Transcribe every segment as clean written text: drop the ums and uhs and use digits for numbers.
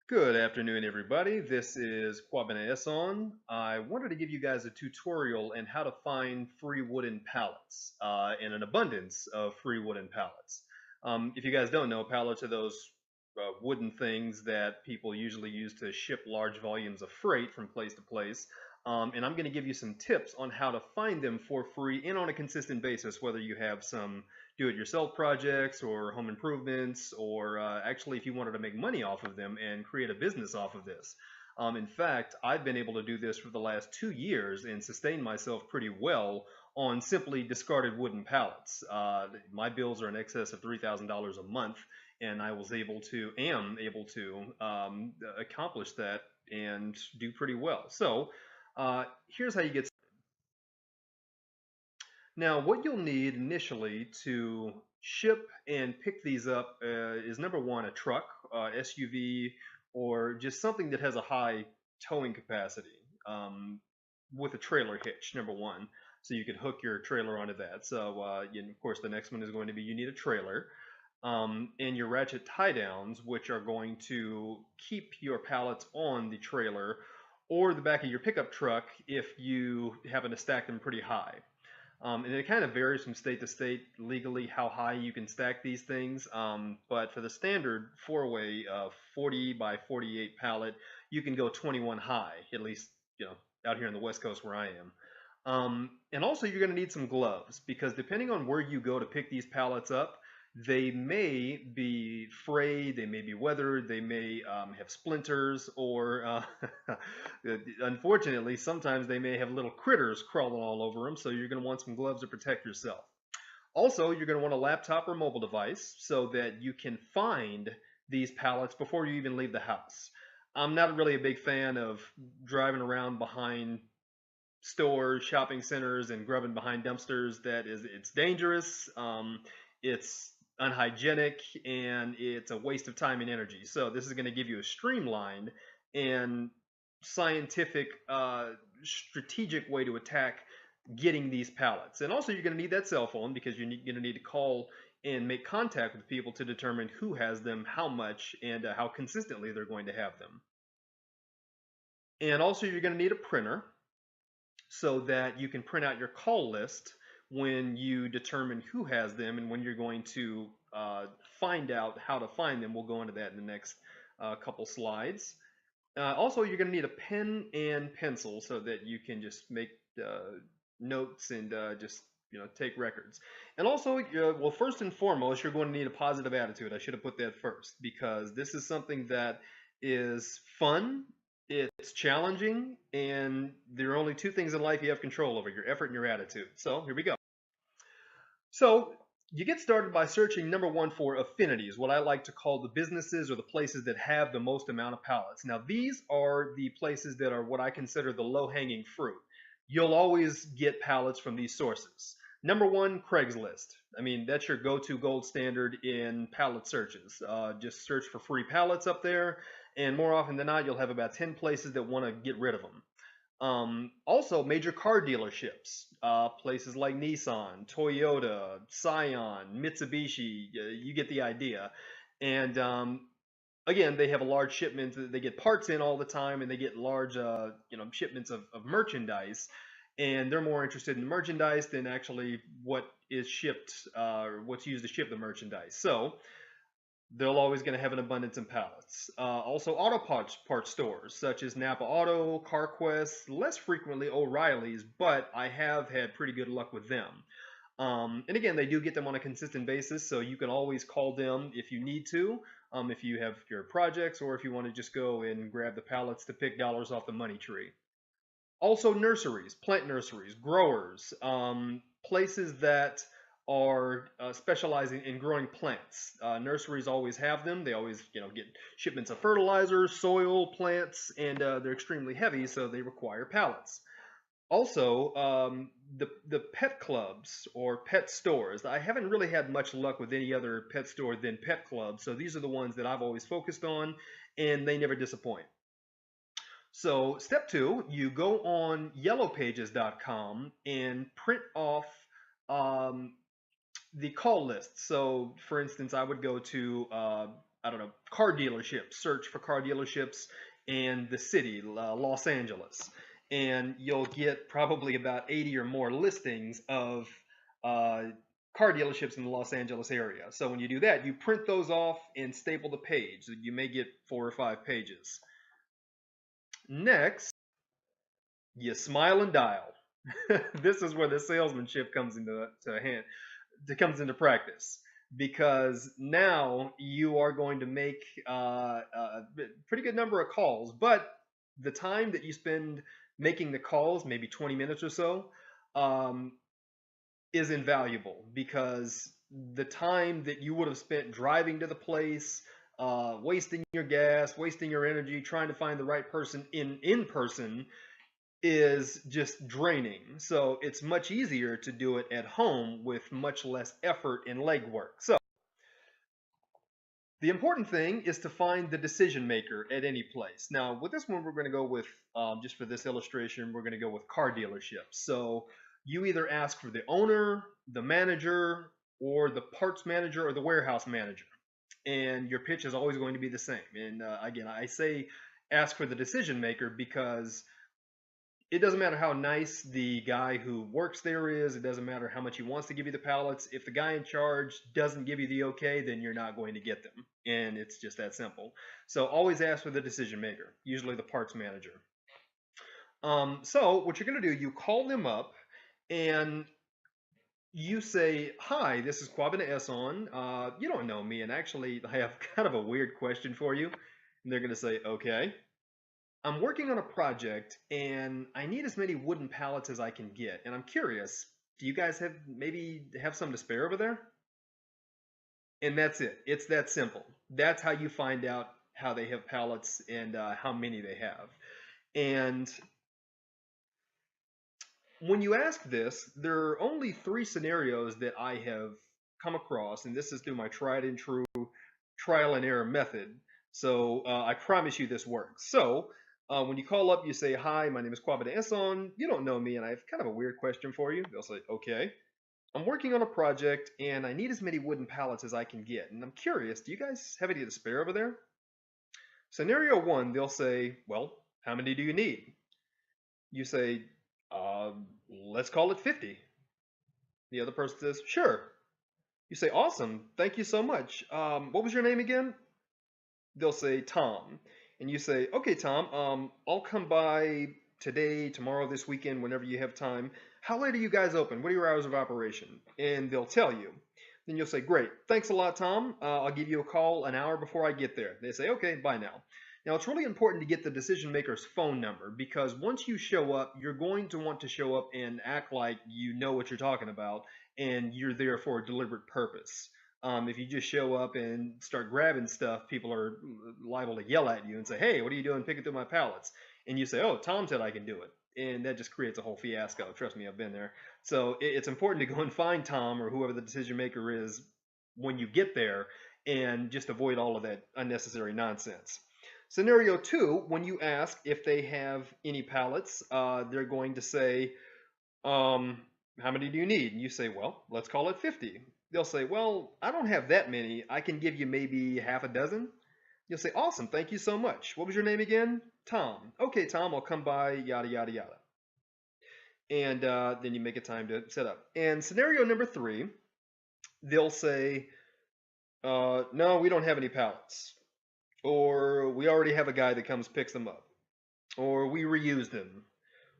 Good afternoon, everybody. This is Kwabena Eson. I wanted to give you guys a tutorial on how to find free wooden pallets and an abundance of free wooden pallets. If you guys don't know, pallets are those wooden things that people usually use to ship large volumes of freight from place to place. And I'm going to give you some tips on how to find them for free and on a consistent basis, whether you have some do-it-yourself projects or home improvements, or actually if you wanted to make money off of them and create a business off of this. In fact, I've been able to do this for the last 2 years and sustain myself pretty well on simply discarded wooden pallets. My bills are in excess of $3,000 a month, and I am able to accomplish that and do pretty well. So here's how you get started. Now, what you'll need initially to ship and pick these up is number one, a truck, SUV, or just something that has a high towing capacity with a trailer hitch, number one. So you can hook your trailer onto that. So, and of course, the next one is going to be you need a trailer. And your ratchet tie downs, which are going to keep your pallets on the trailer or the back of your pickup truck if you happen to stack them pretty high. And it kind of varies from state to state legally how high you can stack these things. But for the standard four-way 40 by 48 pallet, you can go 21 high, at least out here on the West Coast where I am. And also you're going to need some gloves because depending on where you go to pick these pallets up, they may be frayed, they may be weathered, they may have splinters, or unfortunately, sometimes they may have little critters crawling all over them, so you're going to want some gloves to protect yourself. Also, you're going to want a laptop or mobile device so that you can find these pallets before you even leave the house. I'm not really a big fan of driving around behind stores, shopping centers, and grubbing behind dumpsters. It's dangerous. It's unhygienic, and it's a waste of time and energy. So this is going to give you a streamlined and scientific, strategic way to attack getting these pallets. And also you're going to need that cell phone because you're going to need to call and make contact with people to determine who has them, how much, and how consistently they're going to have them. And also you're going to need a printer so that you can print out your call list when you determine who has them and when you're going to find out how to find them. We'll go into that in the next couple slides. Also, you're going to need a pen and pencil so that you can just make notes and just take records. And also, well, first and foremost, you're going to need a positive attitude. I should have put that first because this is something that is fun. It's challenging, and there are only two things in life you have control over: your effort and your attitude. So here we go. So you get started by searching, number one, for affinities, what I like to call the businesses or the places that have the most amount of pallets. Now, these are the places that are what I consider the low-hanging fruit. You'll always get pallets from these sources. Number one, Craigslist. I mean, that's your go-to gold standard in pallet searches. Just search for free pallets up there, and more often than not, you'll have about 10 places that want to get rid of them. Also, major car dealerships, places like Nissan, Toyota, Scion, Mitsubishi, you get the idea. And again, they have a large shipment. They get parts in all the time, and they get large, shipments of merchandise. And they're more interested in merchandise than actually what is shipped, or what's used to ship the merchandise. So they're always going to have an abundance in pallets. Also, auto parts stores such as Napa Auto, CarQuest, less frequently O'Reilly's, but I have had pretty good luck with them. And again, they do get them on a consistent basis, so you can always call them if you need to, if you have your projects, or if you want to just go and grab the pallets to pick dollars off the money tree. Also, nurseries, plant nurseries, growers, places that are specializing in growing plants. Nurseries always have them. They always, get shipments of fertilizer, soil, plants, and they're extremely heavy, so they require pallets. Also, the pet clubs or pet stores. I haven't really had much luck with any other pet store than pet clubs, so these are the ones that I've always focused on, and they never disappoint. So step two, you go on yellowpages.com and print off the call list. So for instance, I would go to I don't know, car dealerships. Search for car dealerships in the city, Los Angeles, and you'll get probably about 80 or more listings of uh, car dealerships in the Los Angeles area. So when you do that, you print those off and staple the page. You may get 4 or 5 pages. Next, you smile and dial. This is where the salesmanship comes into comes into practice, because now you are going to make a pretty good number of calls, but the time that you spend making the calls, maybe 20 minutes or so, um, is invaluable, because the time that you would have spent driving to the place, wasting your gas, wasting your energy, trying to find the right person in person, is just draining. So it's much easier to do it at home with much less effort and legwork. So the important thing is to find the decision maker at any place. Now, with this one, we're going to go with, just for this illustration, we're going to go with car dealerships. So you either ask for the owner, the manager, or the parts manager, or the warehouse manager. And your pitch is always going to be the same. And again, I say ask for the decision maker because it doesn't matter how nice the guy who works there is. It doesn't matter how much he wants to give you the pallets. If the guy in charge doesn't give you the okay, then you're not going to get them. And it's just that simple. So always ask for the decision maker, usually the parts manager. So what you're going to do, you call them up and you say, "Hi, this is Kwabena Esson. You don't know me, and actually I have kind of a weird question for you." And they're going to say, "Okay. I'm working on a project and I need as many wooden pallets as I can get. And I'm curious, do you guys have some to spare over there?" And that's it. It's that simple. That's how you find out how they have pallets and how many they have. And when you ask this, there are only 3 scenarios that I have come across, and this is through my tried and true trial and error method. So I promise you this works. So when you call up, you say, "Hi, my name is Kwabena Esson. You don't know me, and I have kind of a weird question for you." They'll say, "Okay. I'm working on a project, and I need as many wooden pallets as I can get. And I'm curious, do you guys have any to spare over there?" Scenario 1, they'll say, "Well, how many do you need?" You say, "Let's call it 50. The other person says, "Sure." You say, "Awesome. Thank you so much. What was your name again?" They'll say, "Tom." And you say, "Okay, Tom, I'll come by today, tomorrow, this weekend, whenever you have time. How late are you guys open? What are your hours of operation?" And they'll tell you. Then you'll say, "Great. Thanks a lot, Tom. I'll give you a call an hour before I get there." They say, "Okay, bye now." Now, it's really important to get the decision maker's phone number, because once you show up, you're going to want to show up and act like you know what you're talking about and you're there for a deliberate purpose. If you just show up and start grabbing stuff, people are liable to yell at you and say, "Hey, what are you doing picking through my pallets?" And you say, "Oh, Tom said I can do it." And that just creates a whole fiasco. Trust me, I've been there. So it's important to go and find Tom or whoever the decision maker is when you get there, and just avoid all of that unnecessary nonsense. Scenario 2, when you ask if they have any pallets, they're going to say, "How many do you need?" And you say, "Well, let's call it 50. They'll say, "Well, I don't have that many. I can give you maybe half a dozen." You'll say, "Awesome, thank you so much. What was your name again?" "Tom." "Okay, Tom, I'll come by, yada, yada, yada." And then you make a time to set up. And scenario number 3, they'll say, "No, we don't have any pallets." Or, "We already have a guy that comes picks them up." Or, "We reuse them."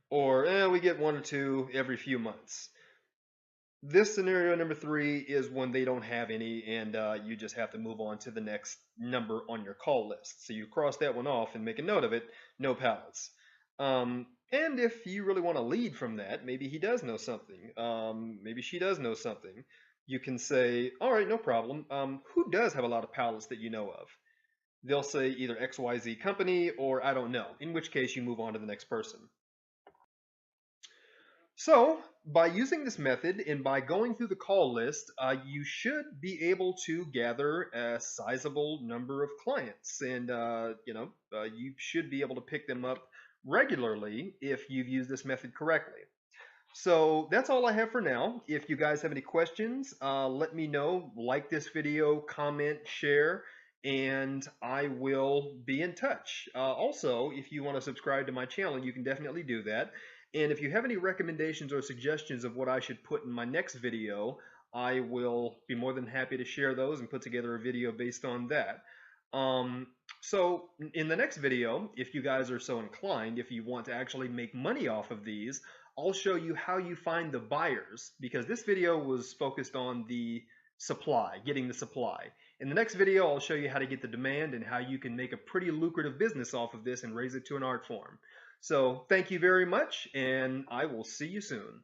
Or, "We get 1 or 2 every few months." This scenario number 3 is when they don't have any, and you just have to move on to the next number on your call list. So you cross that one off and make a note of it, no pallets. And if you really want to lead from that, maybe he does know something. Maybe she does know something. You can say, "All right, no problem. Who does have a lot of pallets that you know of?" They'll say either XYZ company or "I don't know," in which case you move on to the next person. So by using this method and by going through the call list, you should be able to gather a sizable number of clients, and you should be able to pick them up regularly if you've used this method correctly. So that's all I have for now. If you guys have any questions, let me know. Like this video, comment, share, and I will be in touch. Also, if you want to subscribe to my channel, you can definitely do that. And if you have any recommendations or suggestions of what I should put in my next video, I will be more than happy to share those and put together a video based on that. Um, so in the next video, if you guys are so inclined, if you want to actually make money off of these, I'll show you how you find the buyers, because this video was focused on the supply, getting the supply. In the next video, I'll show you how to get the demand and how you can make a pretty lucrative business off of this and raise it to an art form. So thank you very much, and I will see you soon.